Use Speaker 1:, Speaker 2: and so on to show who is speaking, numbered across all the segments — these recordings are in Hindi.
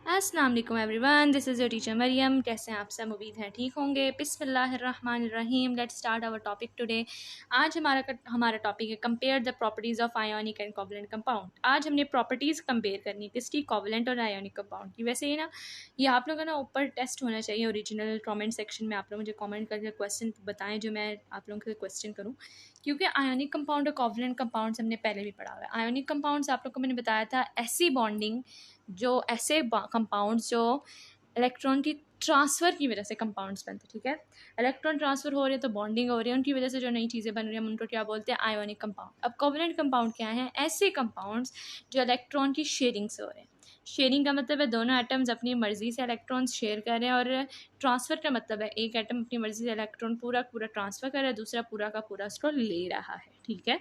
Speaker 1: अस्सलाम वालेकुम everyone, this is your teacher Maryam. कैसे हैं आप सब? उम्मीद है ठीक होंगे। बिस्मिल्लाहिर्रहमानिर्रहीम। Let's start our topic today. आज हमारा टॉपिक है compare the properties of ionic and covalent compound. आज हमने प्रॉपर्टीज़ कंपेयर करनी किसकी? कोवलेंट और आयोनिक कंपाउंड की। वैसे ही ना ये आप लोगों का ना ऊपर टेस्ट होना चाहिए ओरिजिनल कमेंट सेक्शन में। आप लोग मुझे कमेंट करके क्वेश्चन बताएं जो मैं आप लोगों से क्वेश्चन करूँ, क्योंकि आयोनिक कंपाउंड और कोवलेंट कंपाउंड्स हमने पहले भी पढ़ा हुआ है। आयोनिक कंपाउंड्स आप लोग को मैंने बताया था ऐसी बॉन्डिंग जो ऐसे कंपाउंड्स जो इलेक्ट्रॉन की ट्रांसफ़र की वजह से कंपाउंड्स बनते, ठीक है। इलेक्ट्रॉन ट्रांसफ़र हो रहे हैं तो बॉन्डिंग हो रही है, उनकी वजह से जो नई चीज़ें बन रही हैं हम उनको क्या बोलते हैं? Ionic compound. अब कोवलेंट कंपाउंड क्या है? ऐसे कंपाउंड्स जो इलेक्ट्रॉन की शेयरिंग से हो रहे हैं। शेयरिंग का मतलब है दोनों एटम्स अपनी मर्ज़ी से इलेक्ट्रॉन्स शेयर कर रहे हैं, और ट्रांसफ़र का मतलब है एक एटम अपनी मर्ज़ी से इलेक्ट्रॉन पूरा ट्रांसफ़र कर रहा है, दूसरा पूरा का पूरा उसको ले रहा है, ठीक है।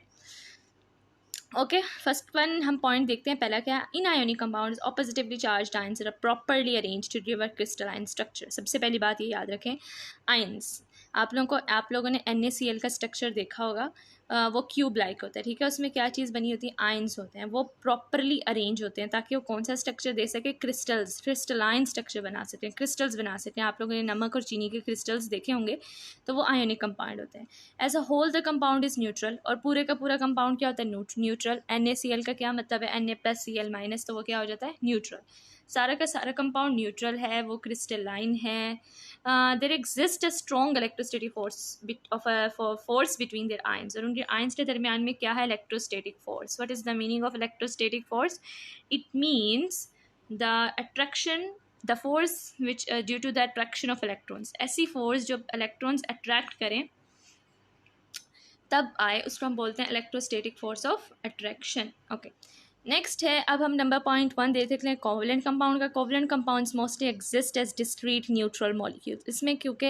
Speaker 1: ओके, फर्स्ट वन हम पॉइंट देखते हैं। पहला क्या? In ionic compounds oppositely charged ions are properly arranged to give a crystalline structure. सबसे पहली बात ये याद रखें, आयंस आप लोगों ने NaCl का स्ट्रक्चर देखा होगा, वो क्यूब लाइक होता है, ठीक है। उसमें क्या चीज़ बनी होती है? आयंस होते हैं, वो प्रॉपरली अरेंज होते हैं ताकि वो कौन सा स्ट्रक्चर दे सके? क्रिस्टलाइन स्ट्रक्चर बना सकें, क्रिस्टल्स बना सकें। आप लोगों ने नमक और चीनी के क्रिस्टल्स देखे होंगे, तो वो आयोनिक कंपाउंड होते हैं। As a whole the compound is neutral, और पूरे का पूरा कंपाउंड क्या होता है? न्यूट्रल। NaCl का क्या मतलब है? Na+Cl-, तो वो क्या हो जाता है? न्यूट्रल। सारा का सारा कंपाउंड न्यूट्रल है, वो क्रिस्टलाइन है। There exist a strong electrostatic force between their ions, और उनके आयंस के दरमियान में क्या है? Electrostatic force. What is the meaning of electrostatic force? It means the attraction, the force which due to the attraction of electrons. ऐसी फोर्स जो इलेक्ट्रॉन्स अट्रैक्ट करें तब आए, उसको हम बोलते हैं electrostatic force of attraction. Okay, next है, अब हम नंबर पॉइंट 1 देख सकते हैं कोवलेंट कंपाउंड का। Covalent compounds mostly exist as discrete neutral molecules. इसमें क्योंकि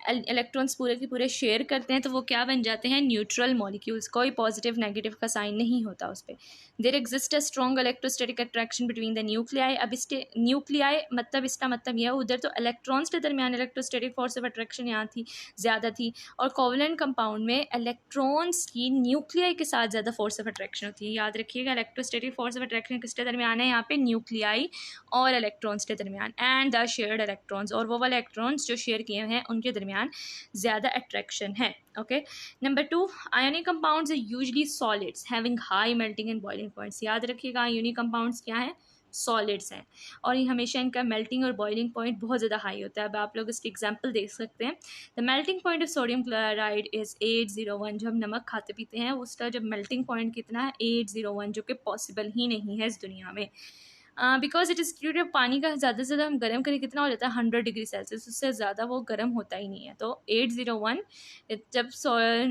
Speaker 1: इलेक्ट्रॉन्स पूरे के पूरे शेयर करते हैं तो वो क्या बन जाते हैं? Neutral molecules. कोई पॉजिटिव नेगेटिव का साइन नहीं होता उस पर। There exist a strong electrostatic attraction between the nuclei. अब इसके न्यूक्लियाई मतलब इसका मतलब यह, उधर तो इलेक्ट्रॉन्स के दरमियान इलेक्ट्रोस्टैटिक फोर्स ऑफ अट्रैक्शन यहाँ थी, ज़्यादा थी, और कोवलेंट कंपाउंड में इलेक्ट्रॉन्स की न्यूक्लियाई के साथ ज़्यादा फोर्स ऑफ अट्रैक्शन होती है। याद रखिएगा, इलेक्ट्रोस्टैटिक फोर्स ऑफ अट्रैक्शन किसके दरमियान है? यहाँ पे न्यूक्लियाई और इलेक्ट्रॉन्स के दरमियान, एंड द शेयर्ड इलेक्ट्रॉन्स, और वो वाले इलेक्ट्रॉन्स जो शेयर किए हैं उनके दरमियान ज़्यादा अट्रैक्शन है। Okay, number 2, ionic compounds are usually solids having high melting and boiling points. याद रखिएगा, आयोनिक कंपाउंड्स क्या हैं? सॉलिड्स हैं, और ये हमेशा इनका मेल्टिंग और बॉइलिंग पॉइंट बहुत ज़्यादा हाई होता है। अब आप लोग इसकी एग्जांपल देख सकते हैं। The melting point of sodium chloride is 801। जो हम नमक खाते पीते हैं उसका जब मेल्टिंग पॉइंट कितना है? 801, जो कि पॉसिबल ही नहीं है इस दुनिया में, बिकॉज इट इज़ क्योंकि पानी का ज़्यादा से ज़्यादा हम गर्म करें कितना हो जाता है? 100 डिग्री सेल्सियस, उससे ज़्यादा वो गर्म होता ही नहीं है। तो 801 जब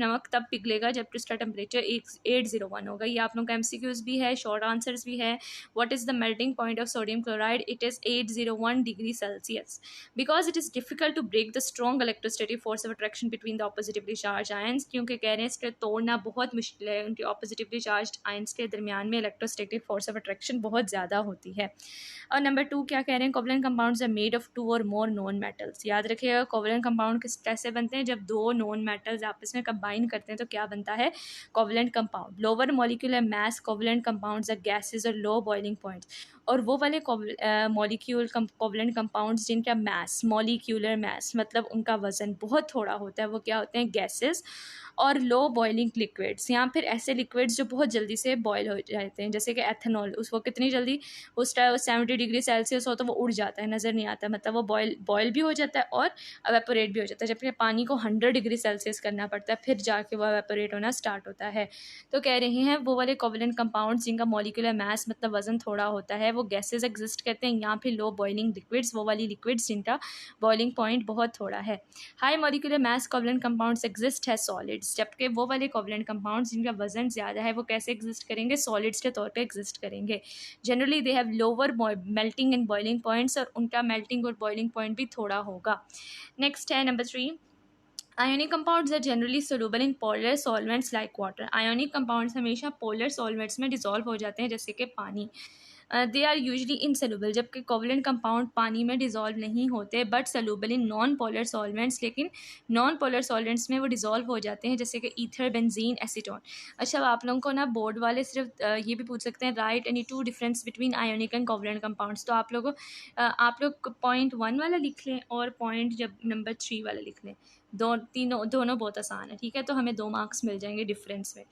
Speaker 1: नमक तब पिघलेगा जब उसका टेम्परेचर 801 होगा। ये आप लोग का MCQs भी है, शॉर्ट आंसर्स भी है। What is the melting point of sodium chloride? It is 801 degree celsius, because it is difficult to break the strong electrostatic force of attraction between the oppositely charge ions. क्योंकि कह रहे हैं इसके तोड़ना बहुत मुश्किल है, उनके ऑपोजिटिवली चार्ज आयंस के दरमियान में इलेक्ट्रोस्टैटिक फोर्स ऑफ अट्रैक्शन बहुत ज़्यादा होती है। और नंबर 2 क्या कह रहे हैं? Covalent compounds are made of 2 और मोर नॉन मेटल्स। याद रखिएगा, कोवलेंट कंपाउंड कैसे बनते हैं? जब 2 नॉन मेटल्स आपस में कंबाइन करते हैं तो क्या बनता है? Covalent compound. Lower molecular mass covalent compounds are gases और लो बॉइलिंग पॉइंट्स। और वो वाले मॉलिक्यूल कोवलेंट कंपाउंड्स जिनका मास, मॉलिक्यूलर मास मतलब उनका वजन बहुत थोड़ा होता है, वो क्या होते हैं? गैसेज और लो बॉइलिंग लिक्विड्स, या फिर ऐसे लिक्विड्स जो बहुत जल्दी से बॉयल हो जाते हैं, जैसे कि एथेनॉल। उसको कितनी जल्दी, उस टाइम 70 डिग्री सेल्सियस हो तो वो उड़ जाता है, नज़र नहीं आता, मतलब वो बॉयल भी हो जाता है और एवेपोरेट भी हो जाता है, जबकि पानी को 100 डिग्री सेल्सियस करना पड़ता है फिर जाके वो एवेपोरेट होना स्टार्ट होता है। तो कह रहे हैं वो वाले कोवलेंट कंपाउंड्स जिनका मॉलिक्यूलर मास मतलब वजन थोड़ा होता है, वो गैसेज एग्जिस्ट करते हैं, या फिर लो बॉइलिंग लिक्विड्स, वो वाली लिक्विड्स जिनका बॉइलिंग पॉइंट बहुत थोड़ा है। High molecular mass covalent compounds exist है सॉलिड्स, जबकि वो वाले कोवलेंट कंपाउंड्स जिनका वजन ज़्यादा है वो कैसे एग्जिस्ट करेंगे? सॉलिड्स के तौर पे एग्जिस्ट करेंगे। Generally they have lower melting and boiling points, और उनका मेल्टिंग और बॉइलिंग पॉइंट भी थोड़ा होगा। नेक्स्ट है number 3, ionic compounds are generally soluble in polar solvents like water. Ionic compounds हमेशा पोलर सॉल्वेंट्स में डिसॉल्व हो जाते हैं, जैसे कि पानी। दे आर यूजली इनसोल्यूबल, जबकि कोवलेंट कंपाउंड पानी में डिज़ोल्व नहीं होते but soluble in non polar solvents, लेकिन नॉन पोलर सॉल्वेंट्स में वो डिज़ोल्व हो जाते हैं, जैसे कि ईथर, बेंजीन, एसीटोन। अच्छा, अब आप लोगों को ना बोर्ड वाले सिर्फ ये भी पूछ सकते हैं, right any two difference between ionic and covalent compounds. तो आप लोग पॉइंट 1 वाला लिख लें और पॉइंट जब नंबर 3 वाला लिख लें। दोनों बहुत आसान है, ठीक है, तो हमें 2 मार्क्स मिल जाएंगे डिफरेंस में।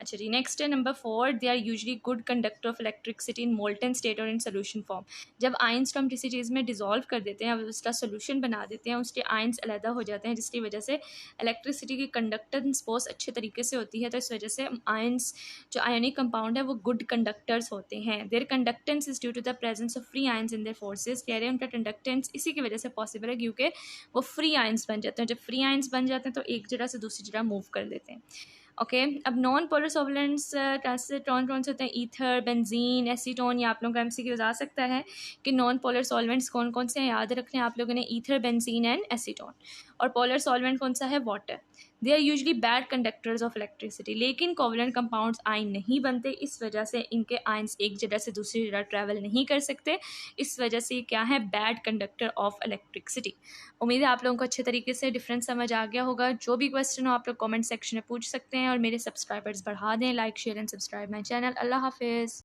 Speaker 1: अच्छा जी, नेक्स्ट है number 4, they are usually good conductor of electricity in molten state और इन सोल्यूशन फॉर्म। जब आयंस को हम किसी चीज़ में डिज़ोल्व कर देते हैं, उसका सोल्यूशन बना देते हैं, उसके आयंस अलहदा हो जाते हैं, जिसकी वजह से इलेक्ट्रिसिटी की कंडक्टेंस बहुत अच्छे तरीके से होती है। तो इस वजह से आयंस, जो आयोनिक कंपाउंड है, वो गुड कंडक्टर्स होते हैं। Their conductance is due to the presence of free ions in their forces. कह रहे हैं उनका कंडक्टेंस इसी की वजह से पॉसिबल है क्योंकि वो फ्री आयंस बन जाते हैं। जब फ्री आयंस बन जाते हैं तो एक जगह से दूसरी जगह मूव कर देते हैं। ओके, अब नॉन पोलर सॉल्वेंट्स कौन कौन से होते हैं? Ether, benzene, acetone. ये आप लोगों का एमसीक्यू आ सकता है कि नॉन पोलर सॉल्वेंट्स कौन कौन से हैं, याद रख लें आप लोगों ने, ईथर, बेंजीन एंड एसीटोन। और पोलर सॉल्वेंट कौन सा है? Water. They are usually bad conductors of electricity, लेकिन कोवलेंट कंपाउंड्स आयन नहीं बनते, इस वजह से इनके आयंस एक जगह से दूसरी जगह ट्रैवल नहीं कर सकते, इस वजह से ये क्या है? Bad conductor of electricity. उम्मीद है आप लोगों को अच्छे तरीके से डिफरेंस समझ आ गया होगा। जो भी क्वेश्चन हो आप लोग कमेंट सेक्शन में पूछ सकते हैं और मेरे सब्सक्राइबर्स बढ़ा दें। Like, share and subscribe my channel. अल्लाह हाफिज़।